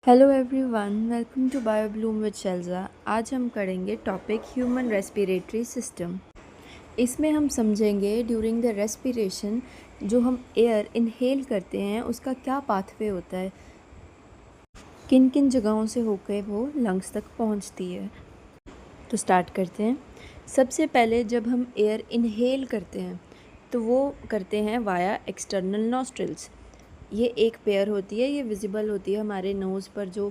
Hello everyone, welcome to Biobloom with Shelja. आज हम करेंगे टॉपिक ह्यूमन रेस्पिरेटरी सिस्टम। इसमें हम समझेंगे ड्यूरिंग द रेस्पिरेशन जो हम एयर इनहेल करते हैं उसका क्या पाथवे होता है, किन किन जगहों से होकर वो लंग्स तक पहुंचती है। तो स्टार्ट करते हैं। सबसे पहले जब हम एयर इनहेल करते हैं तो वो करते हैं वाया एक्सटर्नल नॉस्ट्रिल्स। ये एक पेयर होती है, ये विजिबल होती है हमारे नोज़ पर। जो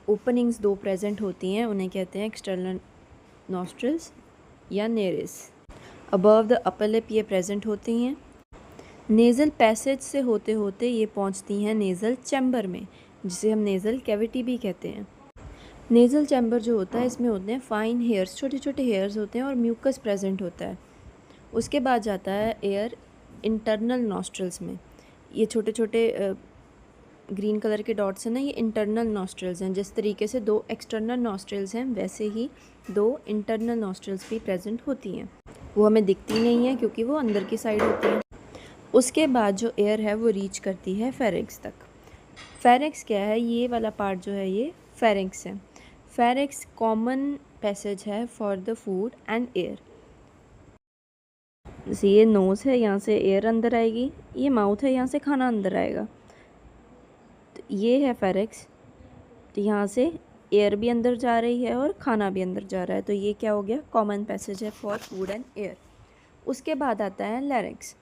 ओपनिंग्स दो प्रेजेंट होती हैं उन्हें कहते हैं एक्सटर्नल नॉस्ट्रिल्स या nares. Above the upper lip ये प्रेजेंट होती हैं। नेज़ल पैसेज से होते होते ये पहुंचती हैं नेज़ल चैम्बर में, जिसे हम नेज़ल कैविटी भी कहते हैं। नेज़ल चैम्बर जो होता है इसमें होते हैं फाइन हेयर्स, छोटे छोटे हेयर्स होते हैं और म्यूकस प्रेजेंट होता है। उसके बाद जाता है एयर इंटरनल नॉस्ट्रल्स में। ये छोटे छोटे ग्रीन कलर के डॉट्स हैं ना, ये इंटरनल नॉस्ट्रल्स हैं। जिस तरीके से दो एक्सटर्नल नॉस्ट्रल्स हैं वैसे ही दो इंटरनल नॉस्ट्रल्स भी प्रेजेंट होती हैं। वो हमें दिखती नहीं है क्योंकि वो अंदर की साइड होती हैं। उसके बाद जो एयर है वो रीच करती है फेरिंक्स तक। फेरिंक्स क्या है? ये वाला पार्ट जो है ये फेरिंक्स है। फेरिंक्स कॉमन पैसेज है for the food and air. जैसे ये नोज़ है, यहाँ से एयर अंदर आएगी, ये माउथ है, यहाँ से खाना अंदर आएगा। तो ये है फेरिंक्स, तो यहाँ से एयर भी अंदर जा रही है और खाना भी अंदर जा रहा है। तो ये क्या हो गया? कॉमन पैसेज है फॉर फूड एंड एयर। उसके बाद आता है लैरिंक्स।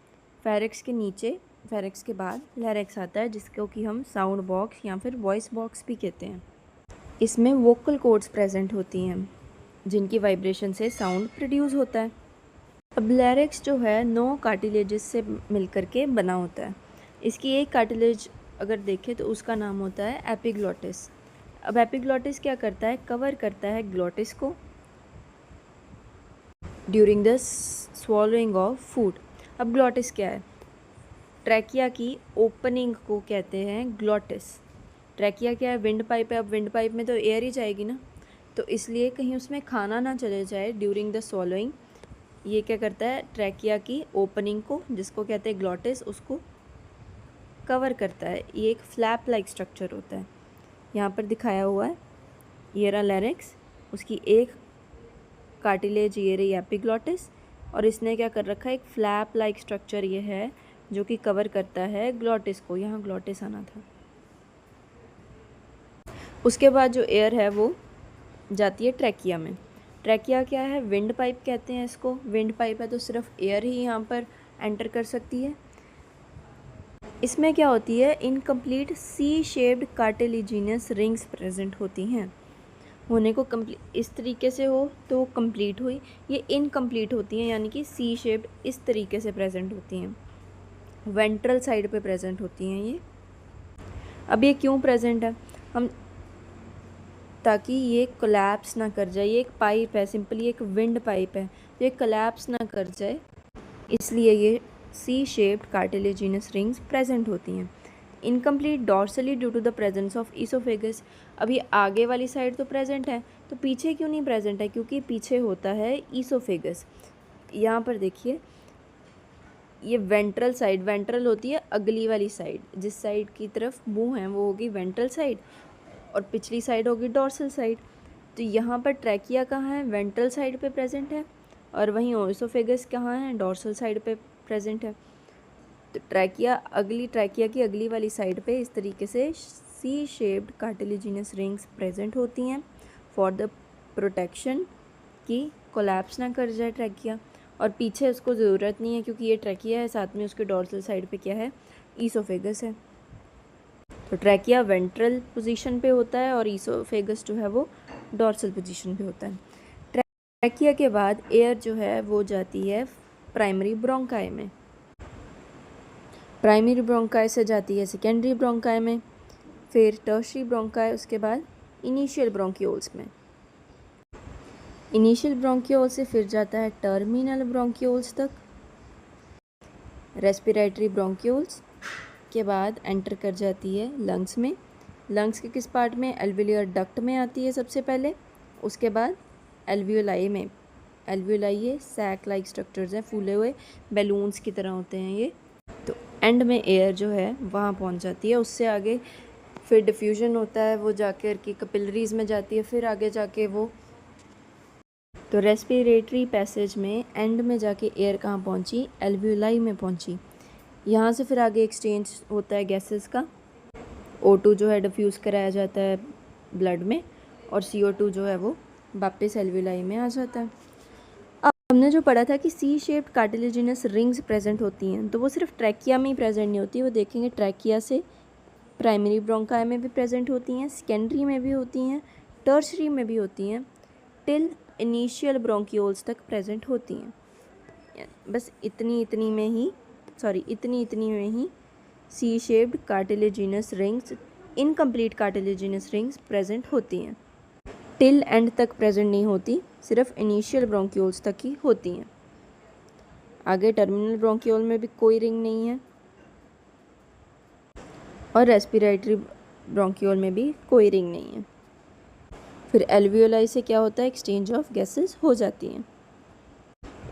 फेरिंक्स के नीचे, फेरिंक्स के बाद लैरिंक्स आता है, जिसको कि हम साउंड बॉक्स या फिर वॉइस बॉक्स भी कहते हैं। इसमें वोकल कॉर्ड्स प्रेजेंट होती हैं जिनकी वाइब्रेशन से साउंड प्रोड्यूस होता है। अब लैरिंक्स जो है 9 कार्टिलेजेस से मिलकर के बना होता है। इसकी एक कार्टिलेज अगर देखें तो उसका नाम होता है एपिग्लॉटिस। अब एपिग्लॉटिस क्या करता है? कवर करता है ग्लॉटिस को during the swallowing of food. अब ग्लॉटिस क्या है? ट्रैकिया की ओपनिंग को कहते हैं ग्लॉटिस। ट्रैकिया क्या है? विंड पाइप है। अब विंड पाइप में तो एयर ही जाएगी ना, तो इसलिए कहीं उसमें खाना ना चले जाए ड्यूरिंग द स्वॉलोइंग, ये क्या करता है? ट्रैकिया की ओपनिंग को, जिसको कहते हैं ग्लॉटिस, उसको कवर करता है। ये एक फ्लैप लाइक स्ट्रक्चर होता है, यहाँ पर दिखाया हुआ है। ये रहा लैरिंक्स, उसकी एक कार्टिलेज ये रही एपिग्लॉटिस, और इसने क्या कर रखा है? एक फ्लैप लाइक स्ट्रक्चर ये है जो कि कवर करता है ग्लॉटिस को। यहाँ ग्लॉटिस आना था। उसके बाद जो एयर है वो जाती है ट्रैकिया में। ट्रैकिया क्या है? विंड पाइप कहते हैं इसको। विंड पाइप है तो सिर्फ एयर ही यहाँ पर एंटर कर सकती है। इसमें क्या होती है? Incomplete C shaped cartilaginous rings present होती हैं। होने को कम्प्लीट इस तरीके से हो तो वो कंप्लीट हुई, ये इनकम्प्लीट होती हैं, यानी कि सी शेप्ड इस तरीके से प्रेजेंट होती हैं। वेंट्रल साइड पे प्रेजेंट होती हैं ये। अब ये क्यों प्रेजेंट है? हम ताकि ये कोलैप्स ना कर जाए। ये एक पाइप है, सिंपली एक विंड पाइप है, तो ये कोलैप्स ना कर जाए, इसलिए ये C shaped cartilaginous rings present होती हैं। Incomplete dorsally due to the presence of oesophagus. अभी आगे वाली साइड तो प्रेजेंट है, तो पीछे क्यों नहीं प्रेजेंट है? क्योंकि पीछे होता है ईसोफेगस। यहाँ पर देखिए, ये वेंट्रल साइड, वेंट्रल होती है अगली वाली साइड, जिस साइड की तरफ मुंह है वो होगी वेंट्रल साइड, और पिछली साइड होगी डॉर्सल साइड। तो यहाँ पर ट्रैकिया कहाँ है? वेंट्रल साइड पे प्रेजेंट है, और वहीं ओइसोफेगस कहाँ है? डॉर्सल साइड पे प्रेजेंट है। तो ट्रैकिया की अगली वाली साइड पे इस तरीके से C shaped cartilaginous rings present होती हैं फॉर द प्रोटेक्शन कि कोलैप्स ना कर जाए ट्रैकिया। और पीछे उसको ज़रूरत नहीं है क्योंकि ये ट्रैकिया है, साथ में उसके डॉर्सल साइड पे क्या है? ईसोफेगस है। तो ट्रैकिया वेंट्रल पोजीशन पे होता है और ईसोफेगस जो है वो डॉर्सल पोजीशन पे होता है। ट्रैकिया के बाद एयर जो है वो जाती है प्राइमरी ब्रोंकाई में। प्राइमरी ब्रोंकाई से जाती है सेकेंडरी ब्रोंकाई में, फिर टर्शरी ब्रोंकाई, उसके बाद इनिशियल ब्रोंक्यूल्स में। इनिशियल ब्रोंक्यूल से फिर जाता है टर्मिनल ब्रोंक्यूल्स तक। रेस्पिरेटरी ब्रोंक्यूल्स के बाद एंटर कर जाती है लंग्स में। लंग्स के किस पार्ट में? एल्वियोलर डक्ट में आती है सबसे पहले, उसके बाद एल्वियोलाई में। एल्वियोलाई ये सैक लाइक स्ट्रक्चर्स हैं, फूले हुए बैलून्स की तरह होते हैं ये। तो एंड में एयर जो है वहाँ पहुँच जाती है, उससे आगे फिर डिफ्यूजन होता है, वो जाकर के कैपिलरीज में जाती है, फिर आगे जाके वो, तो रेस्पिरेटरी पैसेज में एंड में जाके एयर कहाँ पहुँची, एल्वियोलाई में पहुँची। यहाँ से फिर आगे एक्सचेंज होता है गैसेस का। O2 जो है डिफ्यूज़ कराया जाता है ब्लड में, और CO2 जो है वो वापस एल्वियोलाई में आ जाता है। अब हमने जो पढ़ा था कि C shaped cartilaginous rings present होती हैं, तो वो सिर्फ ट्रैकिया में ही प्रेजेंट नहीं होती, वो देखेंगे ट्रैकिया से प्राइमरी ब्रोंकाई में भी प्रेजेंट होती हैं, सेकेंडरी में भी होती हैं, टर्शरी में भी होती हैं, टिल इनिशियल ब्रोंक्यूल्स तक प्रेजेंट होती हैं। बस इतनी में ही C shaped cartilaginous rings, incomplete cartilaginous rings present होती हैं। टिल एंड तक प्रेजेंट नहीं होती, सिर्फ इनिशियल ब्रोंक्यूल्स तक ही होती हैं। आगे टर्मिनल ब्रोंक्यूल में भी कोई रिंग नहीं है, और रेस्पिरेटरी ब्रोंक्यूल में भी कोई रिंग नहीं है। फिर एल्वियोलाई से क्या होता है, एक्सचेंज ऑफ गैसेस हो जाती हैं।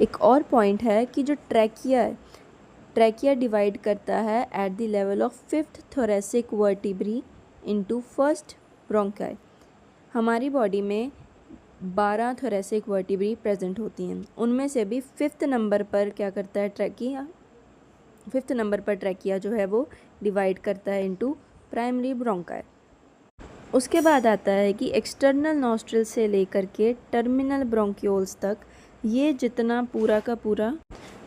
एक और पॉइंट है कि जो ट्रैकिया है, ट्रैकिया डिवाइड करता है at the level of 5th thoracic vertebrae into first bronchi. हमारी बॉडी में 12 थोरेसिक वर्टिब्री प्रेजेंट होती हैं, उनमें से भी 5th नंबर पर क्या करता है ट्रैकिया, 5th नंबर पर ट्रैकिया जो है वो डिवाइड करता है इनटू प्राइमरी ब्रोंकाई। उसके बाद आता है कि एक्सटर्नल नॉस्ट्रिल से लेकर के टर्मिनल ब्रोंक्यूल्स तक ये जितना पूरा का पूरा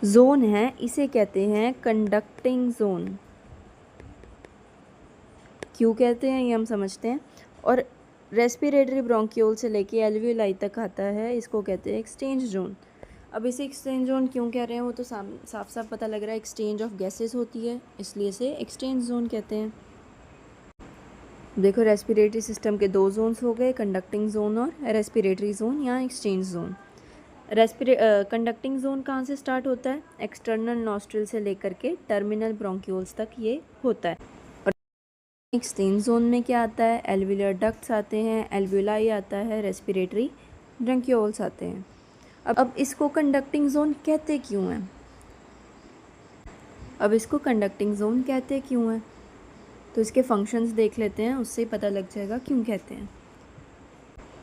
जोन है, इसे कहते हैं कंडक्टिंग जोन। क्यों कहते हैं ये हम समझते हैं। और रेस्पिरेटरी ब्रोंक्यूल से लेके एल्वियोलाई तक आता है, इसको कहते हैं एक्सचेंज जोन। अब इसे एक्सचेंज जोन क्यों कह रहे हैं वो तो साफ साफ पता लग रहा है, एक्सचेंज ऑफ गैसेस होती है, इसलिए इसे एक्सचेंज जोन कहते हैं। देखो रेस्पिरेटरी सिस्टम के 2 जोन्स हो गए, कंडक्टिंग जोन और रेस्पिरेटरी जोन या एक्सचेंज जोन। कंडक्टिंग जोन कहाँ से स्टार्ट होता है, एक्सटर्नल नॉस्ट्रिल से लेकर के टर्मिनल ब्रोंक्यूल्स तक ये होता है। और एक्सचेंज जोन में क्या आता है, एल्वियोलर डक्ट्स आते हैं, एल्वियोलाई आता है, रेस्पिरेटरी ब्रोंक्यूल्स आते हैं। अब इसको कंडक्टिंग जोन कहते क्यों हैं, तो इसके फंक्शंस देख लेते हैं, उससे ही पता लग जाएगा क्यों कहते हैं।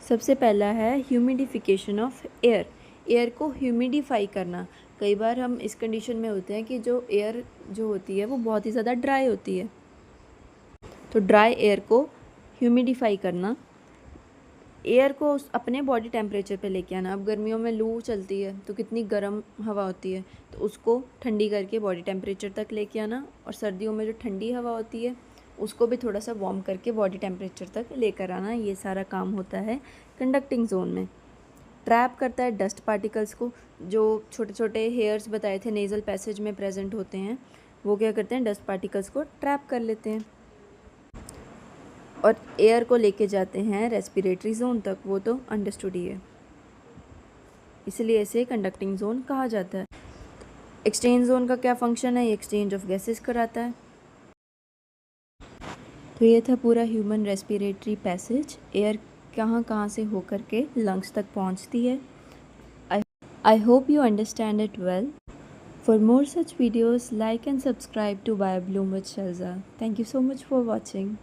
सबसे पहला है ह्यूमिडिफिकेशन ऑफ एयर, एयर को ह्यूमिडिफाई करना। कई बार हम इस कंडीशन में होते हैं कि जो एयर जो होती है वो बहुत ही ज़्यादा ड्राई होती है, तो ड्राई एयर को ह्यूमिडिफाई करना, एयर को अपने बॉडी टेम्परेचर पे लेके आना। अब गर्मियों में लू चलती है तो कितनी गर्म हवा होती है, तो उसको ठंडी करके बॉडी टेम्परेचर तक लेके आना, और सर्दियों में जो ठंडी हवा होती है उसको भी थोड़ा सा वार्म करके बॉडी टेम्परेचर तक लेकर आना। ये सारा काम होता है कंडक्टिंग जोन में। ट्रैप करता है डस्ट पार्टिकल्स को, जो छोटे छोटे हेयर्स बताए थे नेज़ल पैसेज में प्रेजेंट होते हैं, वो क्या करते हैं, डस्ट पार्टिकल्स को ट्रैप कर लेते हैं और एयर को लेके जाते हैं रेस्पिरेटरी जोन तक। वो तो अंडरस्टूड ही है, इसलिए इसे कंडक्टिंग जोन कहा जाता है। एक्सचेंज जोन का क्या फंक्शन है, ये एक्सचेंज ऑफ गैसेस कराता है। तो ये था पूरा ह्यूमन रेस्पिरेटरी पैसेज, एयर कहाँ कहाँ से होकर के लंग्स तक पहुँचती है। I hope you understand it well. For more such videos, like and subscribe to BioBloom with Shelza. Thank you so much for watching.